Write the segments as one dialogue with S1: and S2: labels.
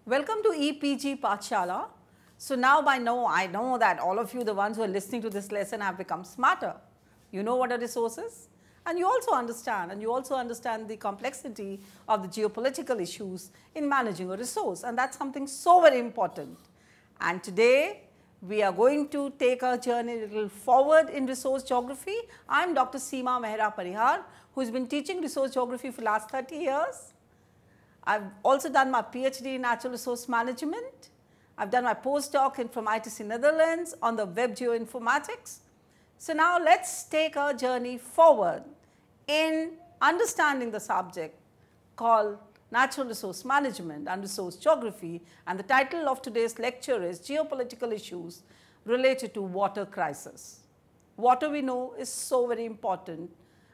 S1: Welcome to EPG Pathshala. So now I know that all of you, the ones who are listening to this lesson, have become smarter. You know what a resource is, and you also understand the complexity of the geopolitical issues in managing a resource, and that's something so very important. And today we are going to take our journey a little forward in resource geography. I am Dr. Seema Mehra Parihar, who has been teaching resource geography for the last 30 years. I've also done my PhD in natural resource management. I've done my postdoc from ITC Netherlands on the web geoinformatics. So now let's take our journey forward in understanding the subject called natural resource management and resource geography, and the title of today's lecture is Geopolitical Issues Related to Water Crisis. Water, we know, is so very important,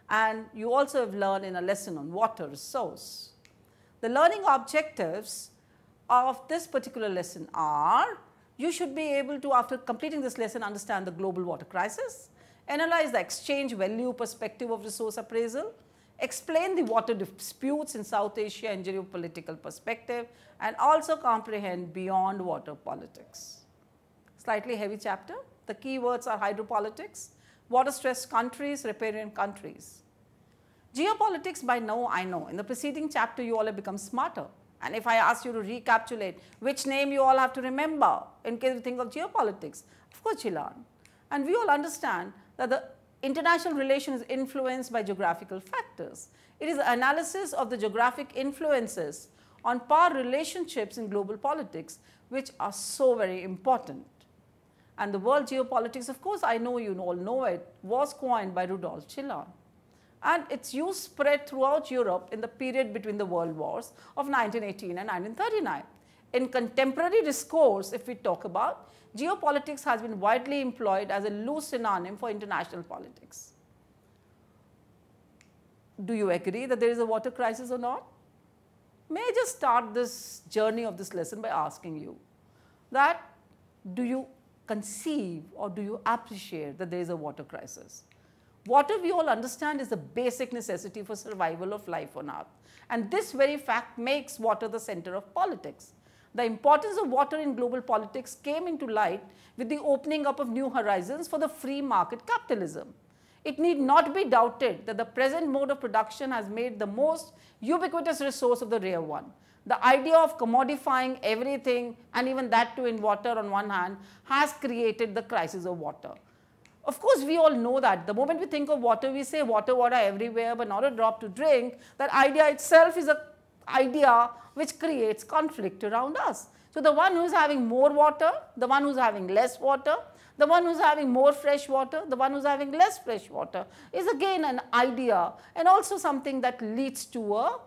S1: and you also have learned in a lesson on water resource. The learning objectives of this particular lesson are: you should be able to, after completing this lesson, understand the global water crisis, analyze the exchange value perspective of resource appraisal, explain the water disputes in South Asia and geopolitical perspective, and also comprehend beyond water politics. Slightly heavy chapter. The key words are hydropolitics, water-stressed countries, riparian countries. Geopolitics, by now I know. In the preceding chapter, you all have become smarter. And if I ask you to recapitulate which name you all have to remember in case you think of geopolitics, of course you'll learn. And we all understand that the international relation is influenced by geographical factors. It is the analysis of the geographic influences on power relationships in global politics which are so very important. And the word geopolitics, of course, I know you all know it, was coined by Rudolf Schiller. And its use spread throughout Europe in the period between the world wars of 1918 and 1939. In contemporary discourse, if we talk about, geopolitics has been widely employed as a loose synonym for international politics. Do you agree that there is a water crisis or not? May I just start this journey of this lesson by asking you that, do you conceive or do you appreciate that there is a water crisis? Water, we all understand, is the basic necessity for survival of life on earth, and this very fact makes water the center of politics. The importance of water in global politics came into light with the opening up of new horizons for the free market capitalism. It need not be doubted that the present mode of production has made the most ubiquitous resource of the rare one. The idea of commodifying everything, and even that too in water on one hand, has created the crisis of water. Of course, we all know that the moment we think of water, we say water, water everywhere, but not a drop to drink. That idea itself is an idea which creates conflict around us. So the one who is having more water, the one who is having less water, the one who is having more fresh water, the one who is having less fresh water, is again an idea, and also something that leads to a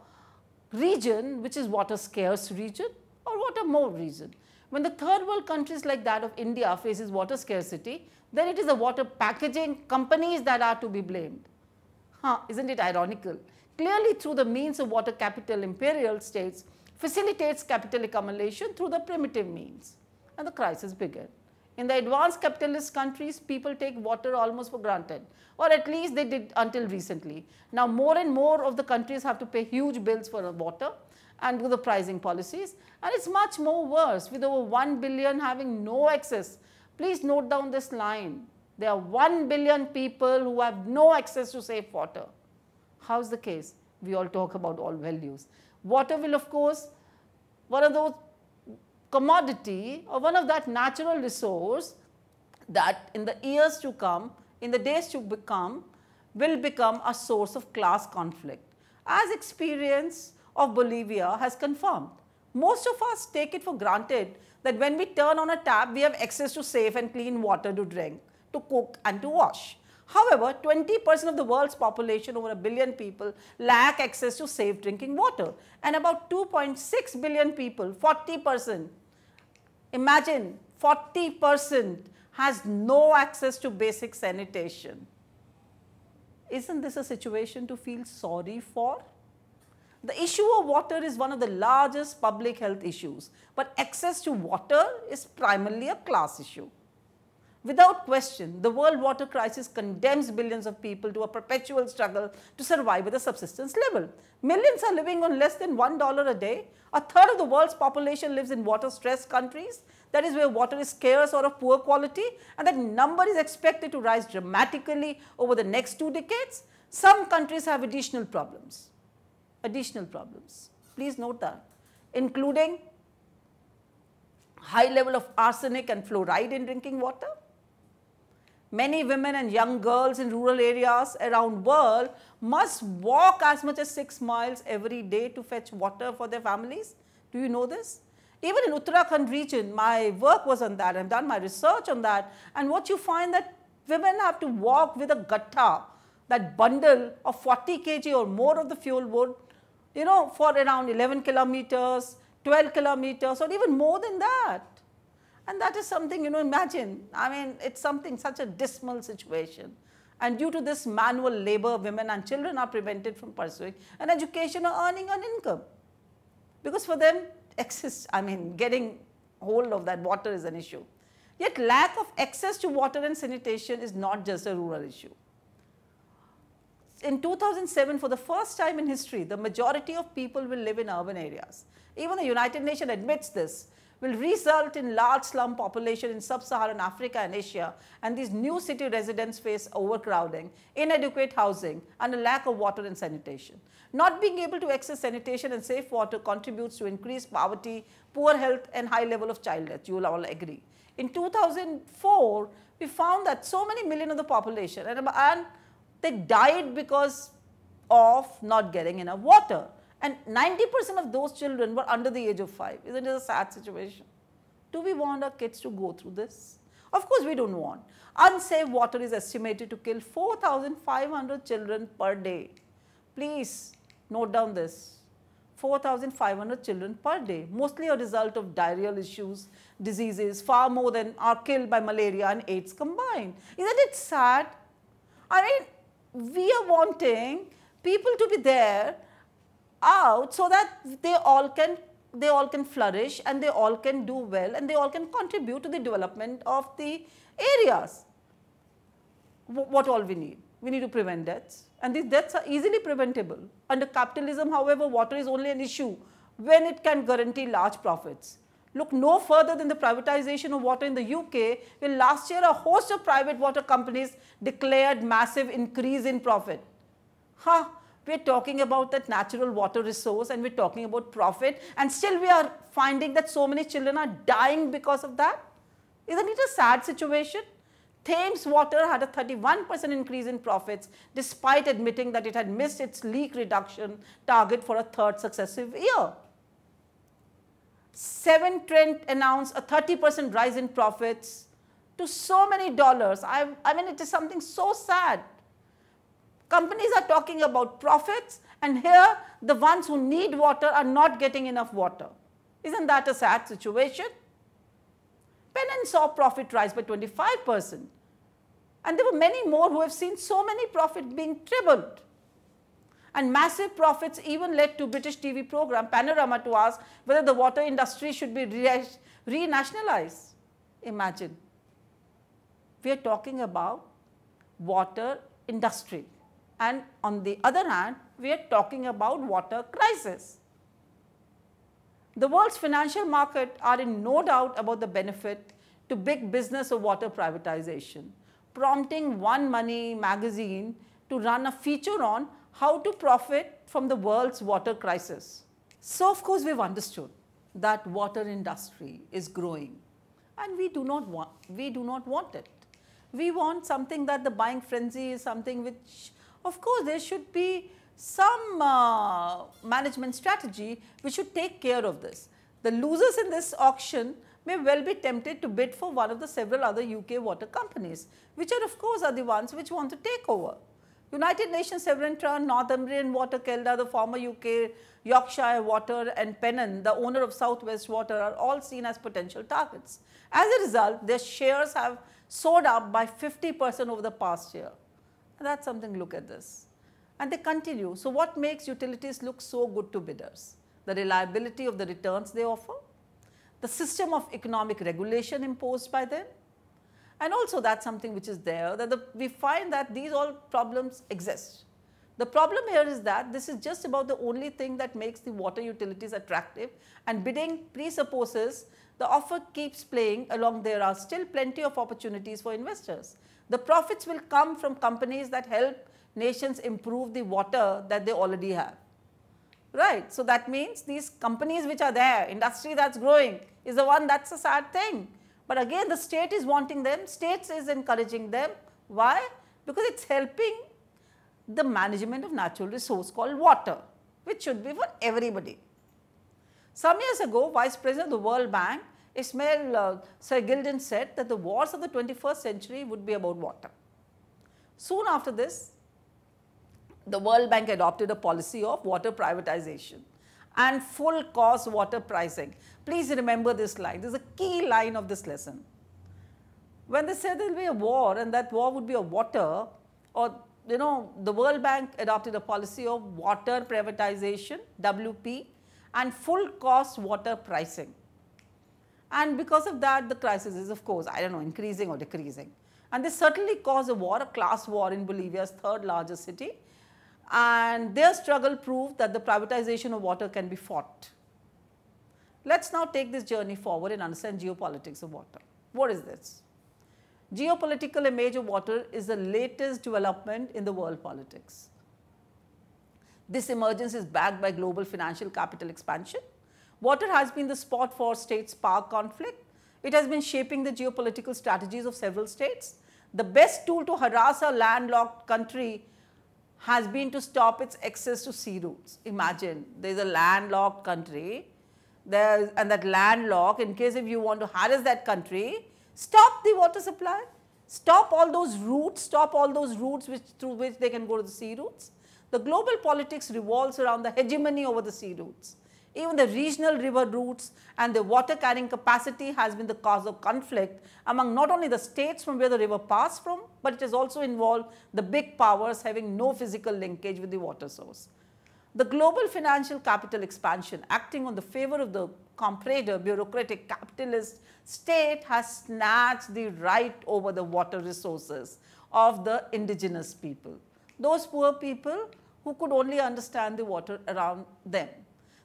S1: region which is water scarce region or water more region. When the third world countries like that of India faces water scarcity, then it is the water packaging companies that are to be blamed. Isn't it ironical? Clearly, through the means of water capital, imperial states facilitates capital accumulation through the primitive means, and the crisis began. In the advanced capitalist countries, people take water almost for granted, or at least they did until recently. Now more and more of the countries have to pay huge bills for water and do the pricing policies, and it's much more worse with over 1 billion having no access. Please note down this line. There are 1 billion people who have no access to safe water. How's the case? We all talk about all values. Water will, of course, one of those commodity or one of that natural resource that in the years to come, in the days to come, will become a source of class conflict, as experience of Bolivia has confirmed. Most of us take it for granted that when we turn on a tap, we have access to safe and clean water to drink, to cook and to wash. However, 20% of the world's population, over 1 billion people, lack access to safe drinking water, and about 2.6 billion people, 40%, imagine 40% has no access to basic sanitation. Isn't this a situation to feel sorry for? The issue of water is one of the largest public health issues, but access to water is primarily a class issue. Without question, the world water crisis condemns billions of people to a perpetual struggle to survive at a subsistence level. Millions are living on less than $1 a day. A third of the world's population lives in water-stressed countries, that is where water is scarce or of poor quality, and that number is expected to rise dramatically over the next 2 decades. Some countries have additional problems. Please note that, including high level of arsenic and fluoride in drinking water. Many women and young girls in rural areas around the world must walk as much as 6 miles every day to fetch water for their families. Do you know this? Even in Uttarakhand region, my work was on that. I have done my research on that. And what you find that women have to walk with a gatta, that bundle of 40 kg or more of the fuel wood, for around 11 kilometers, 12 kilometers, or even more than that. And that is something, imagine, it's something, such a dismal situation. And due to this manual labor, women and children are prevented from pursuing an education or earning an income. Because for them, getting hold of that water is an issue. Yet lack of access to water and sanitation is not just a rural issue. In 2007, for the first time in history, the majority of people will live in urban areas. Even the United Nations admits this, will result in large slum population in sub-Saharan Africa and Asia, and these new city residents face overcrowding, inadequate housing, and a lack of water and sanitation. Not being able to access sanitation and safe water contributes to increased poverty, poor health, and high level of child death. You will all agree. In 2004, we found that so many million of the population, and they died because of not getting enough water. And 90% of those children were under the age of 5. Isn't it a sad situation? Do we want our kids to go through this? Of course, we don't want. Unsafe water is estimated to kill 4,500 children per day. Please note down this. 4,500 children per day, mostly a result of diarrheal issues, diseases, far more than are killed by malaria and AIDS combined. Isn't it sad? We are wanting people to be there out so that they all can flourish and they all can do well and they all can contribute to the development of the areas. What all we need? We need to prevent deaths, and these deaths are easily preventable. Under capitalism, however, water is only an issue when it can guarantee large profits. Look no further than the privatization of water in the UK, where last year a host of private water companies declared massive increase in profit. We're talking about that natural water resource and we're talking about profit, and still we are finding that so many children are dying because of that. Isn't it a sad situation? Thames Water had a 31% increase in profits despite admitting that it had missed its leak reduction target for a third successive year. Severn Trent announced a 30% rise in profits to so many dollars. It is something so sad. Companies are talking about profits, and here the ones who need water are not getting enough water. Isn't that a sad situation? Pennon saw profit rise by 25%. And there were many more who have seen so many profits being tripled. And massive profits even led to British TV program Panorama to ask whether the water industry should be renationalized. Imagine. We are talking about water industry. And on the other hand, we are talking about water crisis. The world's financial market are in no doubt about the benefit to big business of water privatization, prompting One Money magazine to run a feature on how to profit from the world's water crisis. So of course, we've understood that water industry is growing, and we do not want it. We want something that the buying frenzy is something which, of course, there should be some management strategy which should take care of this. The losers in this auction may well be tempted to bid for one of the several other UK water companies, which of course are the ones which want to take over. United Nations, Severn Trent, Northumbrian Water, Kelda, the former UK Yorkshire Water, and Pennon, the owner of South West Water, are all seen as potential targets. As a result, their shares have soared up by 50% over the past year. And that's something, look at this. And they continue. So what makes utilities look so good to bidders? The reliability of the returns they offer, the system of economic regulation imposed by them, And also that's something which is there, that we find that these all problems exist. The problem here is that this is just about the only thing that makes the water utilities attractive, and bidding presupposes the offer keeps playing along. There are still plenty of opportunities for investors. The profits will come from companies that help nations improve the water that they already have. Right. So that means these companies which are there, industry that's growing is the one, that's a sad thing. But again, the state is wanting them, states is encouraging them. Why? Because it's helping the management of natural resource called water, which should be for everybody. Some years ago, Vice President of the World Bank, Ismail Sergildin, said that the wars of the 21st century would be about water. Soon after this, the World Bank adopted a policy of water privatization and full cost water pricing. Please remember this line. This is a key line of this lesson. When they said there will be a war and that war would be of water, or the World Bank adopted a policy of water privatization, WP, and full cost water pricing. And because of that, the crisis is, of course, increasing or decreasing. And this certainly caused a war, a class war in Bolivia's third largest city. And their struggle proved that the privatization of water can be fought. Let's now take this journey forward and understand geopolitics of water. What is this? Geopolitical image of water is the latest development in the world politics. This emergence is backed by global financial capital expansion. Water has been the spot for state-spark conflict. It has been shaping the geopolitical strategies of several states. The best tool to harass a landlocked country has been to stop its access to sea routes. Imagine there is a landlocked country and that landlock, in case if you want to harass that country, stop the water supply, stop all those routes, through which they can go to the sea routes. The global politics revolves around the hegemony over the sea routes. Even the regional river routes and the water carrying capacity has been the cause of conflict among not only the states from where the river passed from, but it has also involved the big powers having no physical linkage with the water source. The global financial capital expansion acting on the favor of the comprador, bureaucratic, capitalist state has snatched the right over the water resources of the indigenous people, those poor people who could only understand the water around them.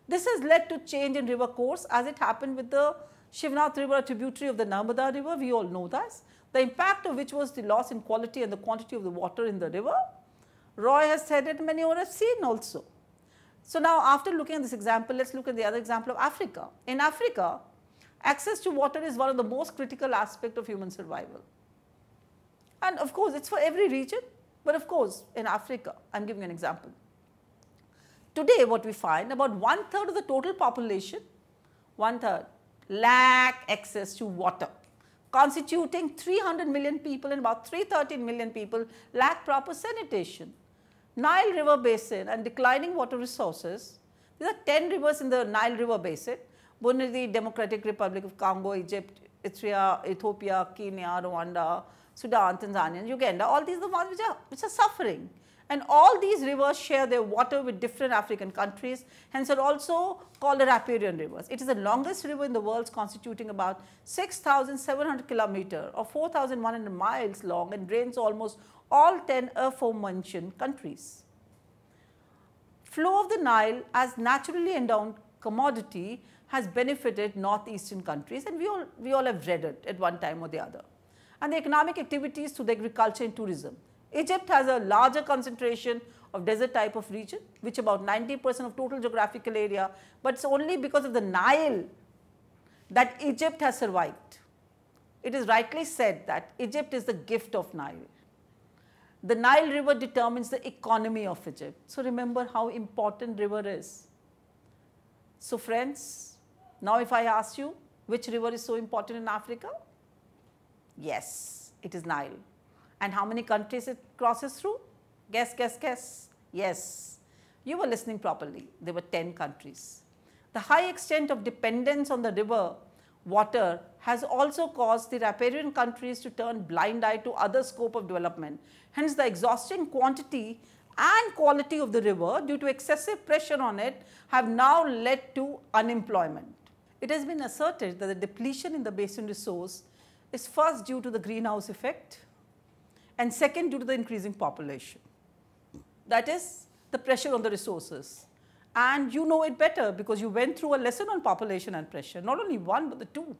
S1: This has led to change in river course, as it happened with the Shivnath River, a tributary of the Narmada River. We all know this. The impact of which was the loss in quality and the quantity of the water in the river. Roy has said it, many others have seen also. So now, after looking at this example, let's look at the other example of Africa. In Africa, access to water is one of the most critical aspects of human survival. And of course, it's for every region, but of course, in Africa, I'm giving an example. Today, what we find, about 1/3 of the total population, 1/3, lack access to water, constituting 300 million people, and about 313 million people lack proper sanitation. Nile River Basin and declining water resources. There are 10 rivers in the Nile River Basin: Burundi, Democratic Republic of Congo, Egypt, Eritrea, Ethiopia, Kenya, Rwanda, Sudan, Tanzania, and Uganda. All these are the ones which are suffering. And all these rivers share their water with different African countries, hence are also called the riparian rivers. It is the longest river in the world, constituting about 6,700 kilometers or 4,100 miles long, and drains almost all 10 aforementioned countries. Flow of the Nile as naturally endowed commodity has benefited northeastern countries, and we all have read it at one time or the other. And the economic activities through the agriculture and tourism. Egypt has a larger concentration of desert type of region, which about 90% of total geographical area, but it's only because of the Nile that Egypt has survived. It is rightly said that Egypt is the gift of Nile. The Nile River determines the economy of Egypt. So remember how important river is. So friends, now if I ask you, which river is so important in Africa? Yes, it is Nile. And how many countries it crosses through? Guess, guess, guess. Yes, you were listening properly. There were 10 countries. The high extent of dependence on the river water has also caused the riparian countries to turn blind eye to other scope of development. Hence, the exhausting quantity and quality of the river due to excessive pressure on it have now led to unemployment. It has been asserted that the depletion in the basin resource is first due to the greenhouse effect and second due to the increasing population. That is the pressure on the resources. And you know it better because you went through a lesson on population and pressure, not only one but the two.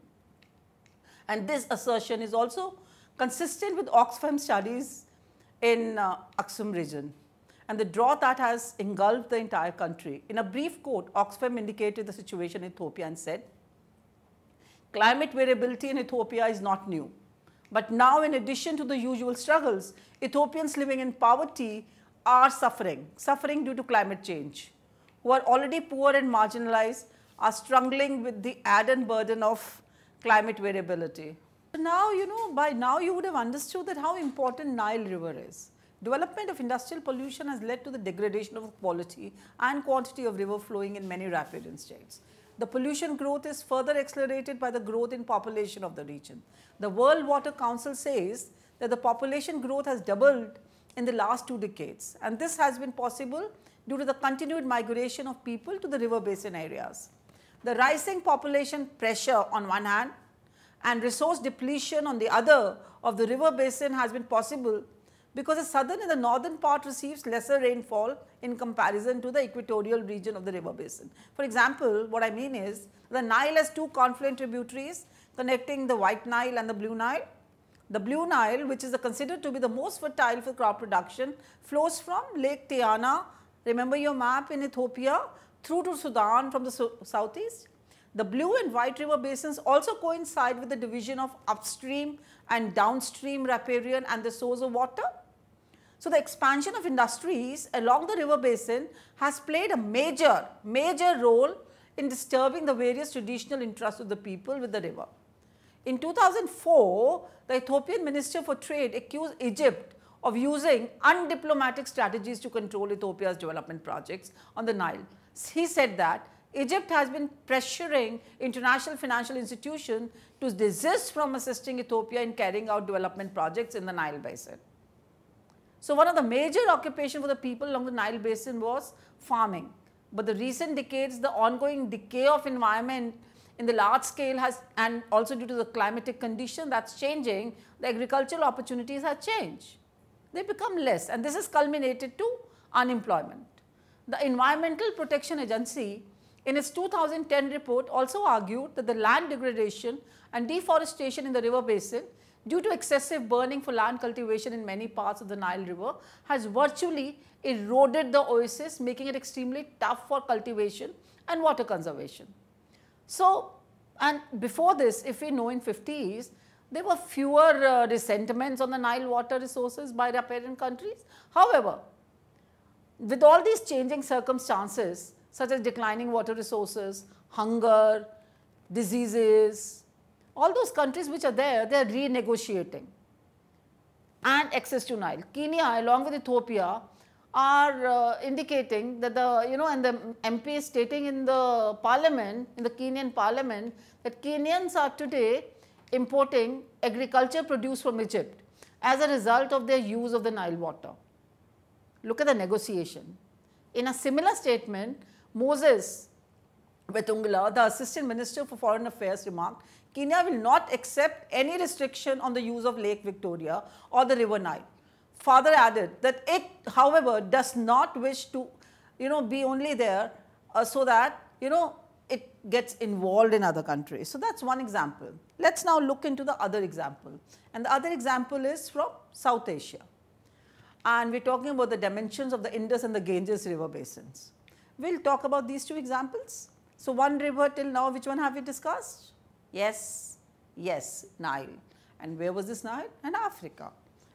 S1: And this assertion is also consistent with Oxfam studies in Aksum region and the drought that has engulfed the entire country. In a brief quote, Oxfam indicated the situation in Ethiopia and said, climate variability in Ethiopia is not new. But now, in addition to the usual struggles, Ethiopians living in poverty are suffering due to climate change, who are already poor and marginalized, are struggling with the added burden of climate variability. Now, by now you would have understood that how important Nile River is. Development of industrial pollution has led to the degradation of quality and quantity of river flowing in many riparian states. The pollution growth is further accelerated by the growth in population of the region. The World Water Council says that the population growth has doubled in the last 2 decades, and this has been possible due to the continued migration of people to the river basin areas. The rising population pressure on one hand and resource depletion on the other of the river basin has been possible because the southern and the northern part receives lesser rainfall in comparison to the equatorial region of the river basin. For example, what I mean is the Nile has 2 confluent tributaries connecting the White Nile and the Blue Nile. The Blue Nile, which is considered to be the most fertile for crop production, flows from Lake Tiana, remember your map, in Ethiopia, through to Sudan from the southeast. The blue and white river basins also coincide with the division of upstream and downstream riparian and the source of water. So, the expansion of industries along the river basin has played a major role in disturbing the various traditional interests of the people with the river. In 2004, the Ethiopian Minister for Trade accused Egypt of using undiplomatic strategies to control Ethiopia's development projects on the Nile. He said that Egypt has been pressuring international financial institutions to desist from assisting Ethiopia in carrying out development projects in the Nile Basin. So, one of the major occupations for the people along the Nile Basin was farming. But the recent decades, the ongoing decay of environment in the large scale has, and also due to the climatic condition that's changing, the agricultural opportunities have changed. They become less, and this has culminated to unemployment. The Environmental Protection Agency in its 2010 report also argued that the land degradation and deforestation in the river basin due to excessive burning for land cultivation in many parts of the Nile River has virtually eroded the oasis, making it extremely tough for cultivation and water conservation. So, and before this, if we know in 50s, there were fewer resentments on the Nile water resources by riparian countries. However, with all these changing circumstances such as declining water resources, hunger, diseases, all those countries which are there, they are renegotiating and access to Nile. Kenya along with Ethiopia are indicating that and the MP is stating in the parliament, in the Kenyan parliament, that Kenyans are today importing agriculture produce from Egypt as a result of their use of the Nile water. Look at the negotiation. In a similar statement, Moses Wetangula, the Assistant Minister for Foreign Affairs, remarked, Kenya will not accept any restriction on the use of Lake Victoria or the River Nile. Further added that it, however, does not wish to, be only there so that, it gets involved in other countries. So, that is one example. Let us now look into the other example, and the other example is from South Asia, and we are talking about the dimensions of the Indus and the Ganges river basins. We will talk about these 2 examples. So, one river till now, which one have we discussed? Yes, Nile. And where was this Nile? In Africa.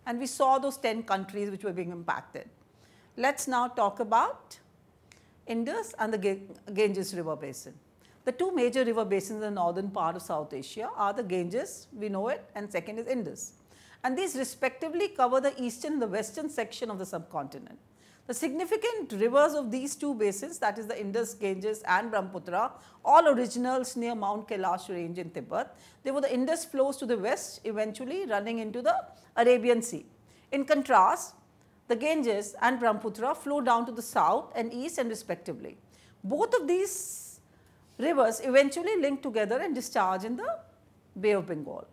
S1: And we saw those 10 countries which were being impacted. Let us now talk about Indus and the Ganges river basin. The 2 major river basins in the northern part of South Asia are the Ganges, we know it, and second is Indus. And these respectively cover the eastern and the western section of the subcontinent. The significant rivers of these 2 basins, that is the Indus, Ganges and Brahmaputra, all originals near Mount Kailash range in Tibet. Therefore, the Indus flows to the west, eventually running into the Arabian Sea. In contrast, the Ganges and Brahmaputra flow down to the south and east and respectively. Both of these rivers eventually link together and discharge in the Bay of Bengal.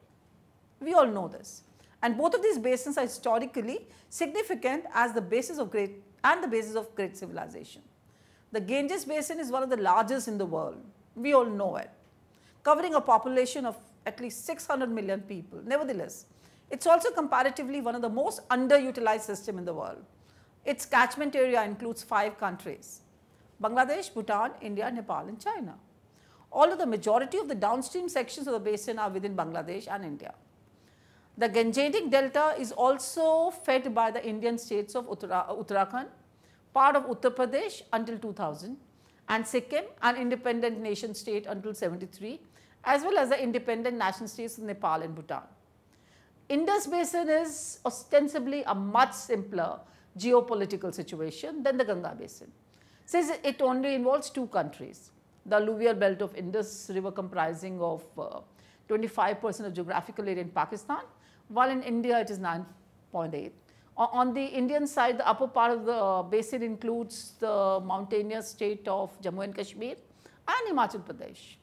S1: We all know this. And both of these basins are historically significant as the basis of great civilization. The Ganges Basin is one of the largest in the world. We all know it, covering a population of at least 600 million people. Nevertheless, it's also comparatively one of the most underutilized systems in the world. Its catchment area includes 5 countries: Bangladesh, Bhutan, India, Nepal and China. Although the majority of the downstream sections of the basin are within Bangladesh and India. The Gangetic Delta is also fed by the Indian states of Uttarakhand, part of Uttar Pradesh until 2000, and Sikkim, an independent nation state until 73, as well as the independent nation states of Nepal and Bhutan. Indus Basin is ostensibly a much simpler geopolitical situation than the Ganga Basin, since it only involves 2 countries. The alluvial belt of Indus River comprising of 25% of geographical area in Pakistan, while in India it is 9.8. On the Indian side, the upper part of the basin includes the mountainous state of Jammu and Kashmir and Himachal Pradesh.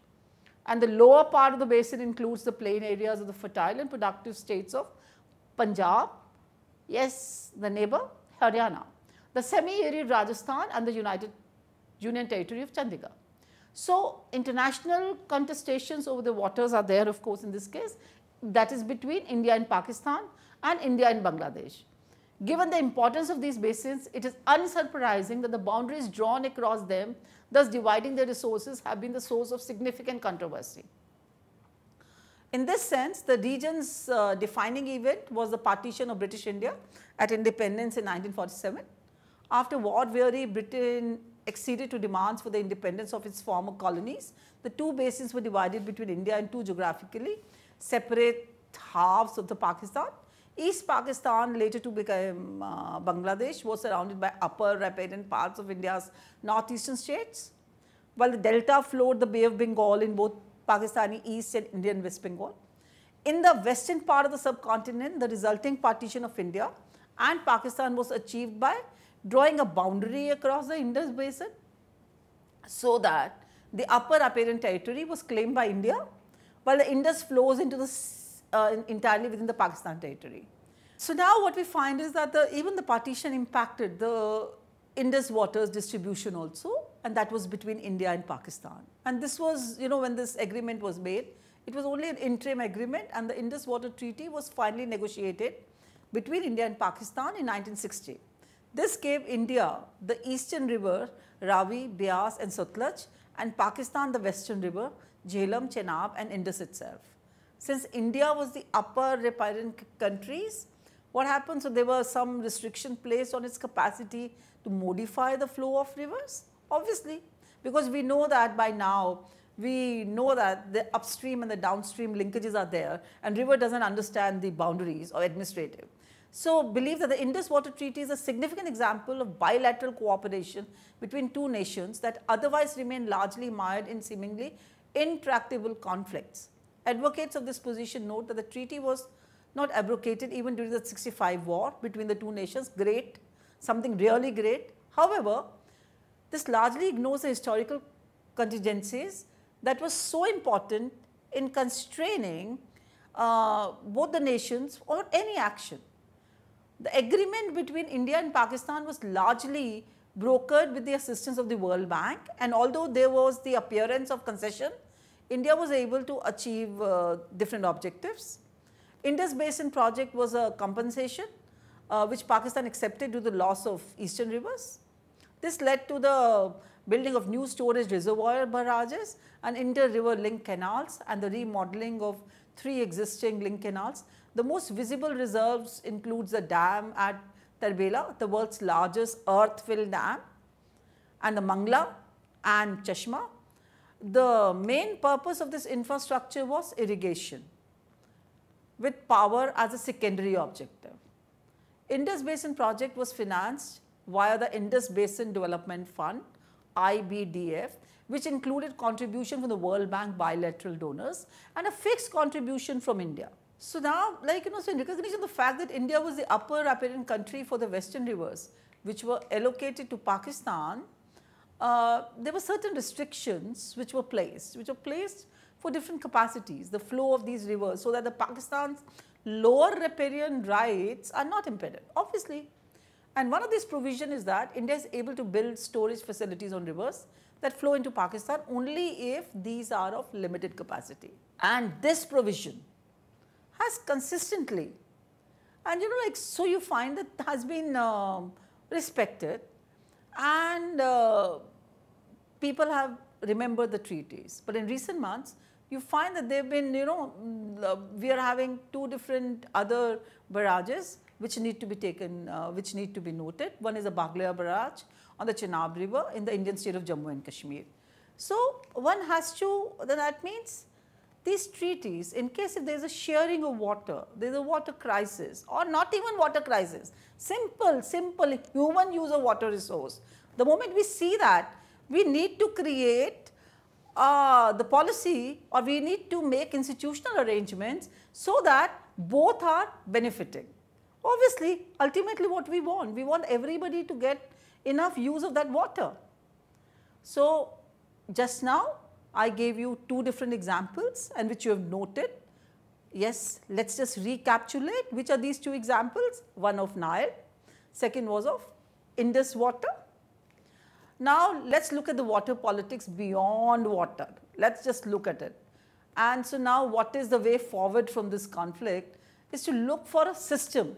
S1: And the lower part of the basin includes the plain areas of the fertile and productive states of Punjab, yes, the neighbor, Haryana, the semi-arid Rajasthan and the Union Territory of Chandigarh. So, international contestations over the waters are there, of course, in this case, that is between India and Pakistan and India and Bangladesh. Given the importance of these basins, it is unsurprising that the boundaries drawn across them, thus dividing their resources, have been the source of significant controversy. In this sense, the region's defining event was the partition of British India at independence in 1947. After war-weary Britain acceded to demands for the independence of its former colonies, the 2 basins were divided between India and 2 geographically separate halves of the Pakistan. East Pakistan, later to become Bangladesh, was surrounded by upper riparian parts of India's northeastern states, while the delta flowed the Bay of Bengal in both Pakistani East and Indian West Bengal. In the western part of the subcontinent, the resulting partition of India and Pakistan was achieved by drawing a boundary across the Indus Basin, so that the upper riparian territory was claimed by India, while the Indus flows into the entirely within the Pakistan territory. So now what we find is that even the partition impacted the Indus waters distribution also, and that was between India and Pakistan. And this was, when this agreement was made, it was only an interim agreement, and the Indus Water Treaty was finally negotiated between India and Pakistan in 1960. This gave India the eastern river Ravi, Beas and Sutlej, and Pakistan the western river Jhelum, Chenab and Indus itself. Since India was the upper riparian countries, what happened? So there were some restriction placed on its capacity to modify the flow of rivers, obviously, because we know that by now, we know that the upstream and the downstream linkages are there, and river doesn't understand the boundaries or administrative. So believe that the Indus Water Treaty is a significant example of bilateral cooperation between 2 nations that otherwise remain largely mired in seemingly intractable conflicts. Advocates of this position note that the treaty was not abrogated even during the 65 war between the 2 nations. Great, something really great. However, this largely ignores the historical contingencies that was so important in constraining both the nations or any action. The agreement between India and Pakistan was largely brokered with the assistance of the World Bank, and although there was the appearance of concession, India was able to achieve different objectives. Indus Basin project was a compensation which Pakistan accepted due to the loss of eastern rivers. This led to the building of new storage reservoir barrages and inter-river link canals and the remodeling of 3 existing link canals. The most visible reserves includes the dam at Tarbela, the world's largest earth-filled dam, and the Mangla and Chashma. The main purpose of this infrastructure was irrigation, with power as a secondary objective. Indus Basin project was financed via the Indus Basin Development Fund, IBDF, which included contribution from the World Bank bilateral donors and a fixed contribution from India. So now, so in recognition of the fact that India was the upper riparian country for the western rivers, which were allocated to Pakistan, there were certain restrictions which were placed for different capacities, the flow of these rivers, so that the Pakistan's lower riparian rights are not impeded, obviously. And one of these provisions is that India is able to build storage facilities on rivers that flow into Pakistan only if these are of limited capacity. And this provision has consistently, and like, so you find that has been respected, and people have remembered the treaties. But in recent months, you find that they've been, we are having two different other barrages which need to be taken, which need to be noted. One is a Baglia barrage on the Chenab river in the Indian state of Jammu and Kashmir. So one has to, then that means these treaties, in case if there is a sharing of water, there is a water crisis, or not even water crisis, simple human use of water resource. The moment we see that, we need to create the policy, or we need to make institutional arrangements so that both are benefiting. Obviously, ultimately what we want everybody to get enough use of that water. So just now I gave you two different examples and which you have noted. Yes, let's just recapitulate which are these two examples. One of Nile, second was of Indus water. Now let's look at the water politics beyond water. Let's just look at it. And so now what is the way forward from this conflict is to look for a system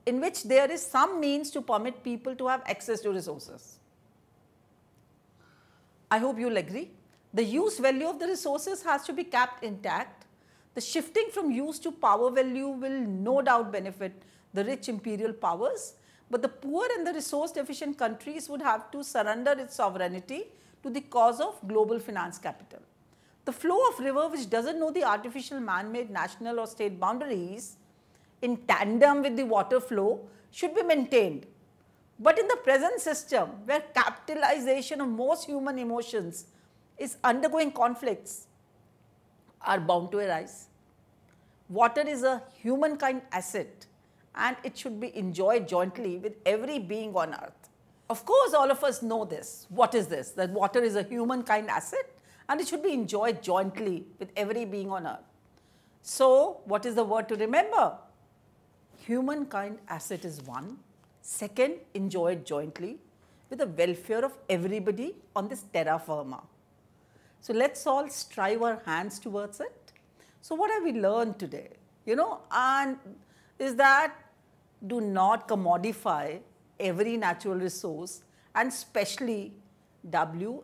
S1: in which there is some means to permit people to have access to resources. I hope you will agree. The use value of the resources has to be kept intact. The shifting from use to power value will no doubt benefit the rich imperial powers, but the poor and the resource deficient countries would have to surrender its sovereignty to the cause of global finance capital. The flow of river which does not know the artificial man-made national or state boundaries in tandem with the water flow should be maintained. But in the present system, where capitalization of most human emotions is undergoing conflicts, are bound to arise. Water is a humankind asset and it should be enjoyed jointly with every being on earth. Of course, all of us know this. What is this? That water is a humankind asset and it should be enjoyed jointly with every being on earth. So, what is the word to remember? Humankind asset is one. Second, enjoyed jointly with the welfare of everybody on this terra firma. So let's all strive our hands towards it. So what have we learned today? And is that do not commodify every natural resource, and especially water.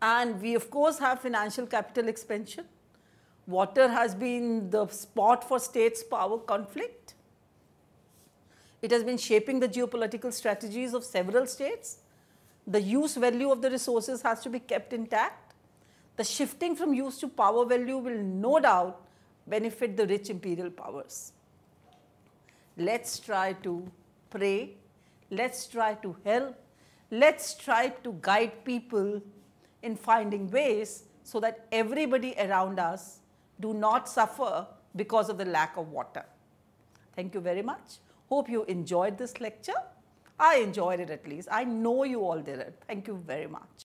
S1: And we of course have financial capital expansion. Water has been the spot for states' power conflict. It has been shaping the geopolitical strategies of several states. The use value of the resources has to be kept intact. The shifting from use to power value will no doubt benefit the rich imperial powers. Let's try to pray. Let's try to help. Let's try to guide people in finding ways so that everybody around us do not suffer because of the lack of water. Thank you very much. Hope you enjoyed this lecture. I enjoyed it at least. I know you all did it. Thank you very much.